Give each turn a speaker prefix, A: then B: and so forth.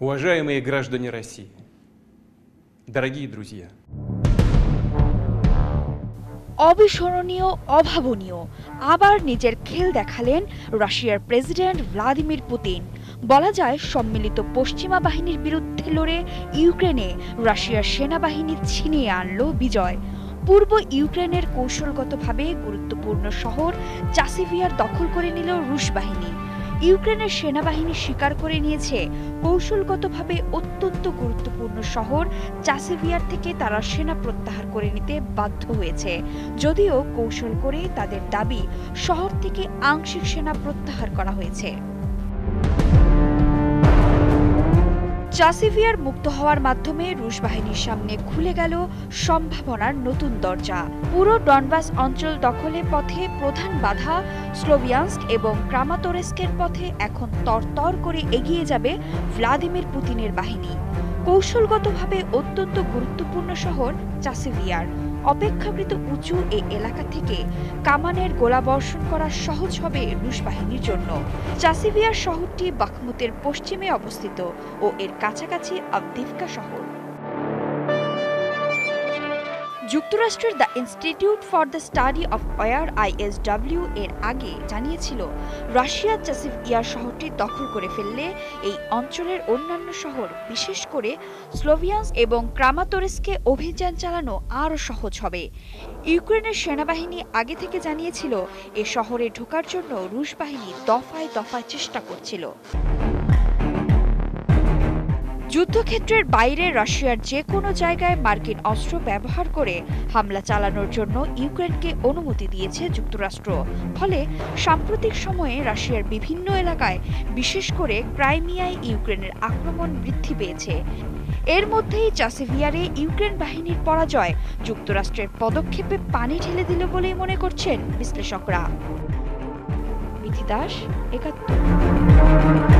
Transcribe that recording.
A: Уважаемые граждане России, дорогие друзья!
B: অবিস্মরণীয়, অভাবনীয় আবার নিজের খেল দেখালেন রাশিয়ার প্রেসিডেন্ট ভ্লাদিমির পুতিন। বলা যায় সম্মিলিত পশ্চিমা বাহিনীর বিরুদ্ধে লড়ে ইউক্রেনে রাশিয়ার সেনাবাহিনী ছিনিয়ে আনলো বিজয়। পূর্ব ইউক্রেনের কৌশলগতভাবে গুরুত্বপূর্ণ শহর চাসিভিয়ার দখল করে নিল রুশ বাহিনী। ইউক্রেনের সেনাবাহিনী স্বীকার করে নিয়েছে কৌশলগতভাবে অত্যন্ত গুরুত্বপূর্ণ শহর চাসিভিয়ার থেকে তারা সেনা প্রত্যাহার করে নিতে বাধ্য হয়েছে, যদিও কৌশল করে তাদের দাবি শহর থেকে আংশিক সেনা প্রত্যাহার করা হয়েছে। চাসিভিয়ার মুক্ত হওয়ার মাধ্যমে রুশ বাহিনীর সামনে খুলে গেল সম্ভাবনার নতুন দরজা। পুরো ডনবাস অঞ্চল দখলের পথে প্রধান বাধা স্লোভিয়ানস্ক এবং ক্রামাতোরেস্কের পথে এখন তরতর করে এগিয়ে যাবে ভ্লাদিমির পুতিনের বাহিনী। কৌশলগতভাবে অত্যন্ত গুরুত্বপূর্ণ শহর চাসিভিয়ার অপেক্ষাকৃত উঁচু এই এলাকা থেকে কামানের গোলাবর্ষণ করা সহজ হবে রুশ বাহিনীর জন্য। চাসিভিয়ার শহরটি বাখমুতের পশ্চিমে অবস্থিত ও এর কাছাকাছি আভদিভকা শহর। যুক্তরাষ্ট্রের the institute for the study of war ISW এর আগে জানিয়েছিল রাশিয়া চাসিভিয়ার শহরটি দখল করে ফেললে এই অঞ্চলের অন্যান্য শহর বিশেষ করে স্লোভিয়ানস্ক এবং ক্রামাতোরেস্কে অভিযান চালানো আরও সহজ হবে। ইউক্রেনের সেনাবাহিনী আগে থেকে জানিয়েছিল এ শহরে ঢোকার জন্য রুশ বাহিনী দফায় দফায় চেষ্টা করছিল। যুদ্ধক্ষেত্রের বাইরে রাশিয়ার যে কোনো জায়গায় মার্কিন অস্ত্র ব্যবহার করে হামলা চালানোর জন্য ইউক্রেনকে অনুমতি দিয়েছে যুক্তরাষ্ট্র। ফলে সাম্প্রতিক সময়ে রাশিয়ার বিভিন্ন এলাকায় বিশেষ করে ক্রাইমিয়ায় ইউক্রেনের আক্রমণ বৃদ্ধি পেয়েছে। এর মধ্যেই চাসিভিয়ারে ইউক্রেন বাহিনীর পরাজয় যুক্তরাষ্ট্রের পদক্ষেপে পানি ঢেলে দিল বলেই মনে করছেন বিশ্লেষকরা। বিথি দাস, ৭১।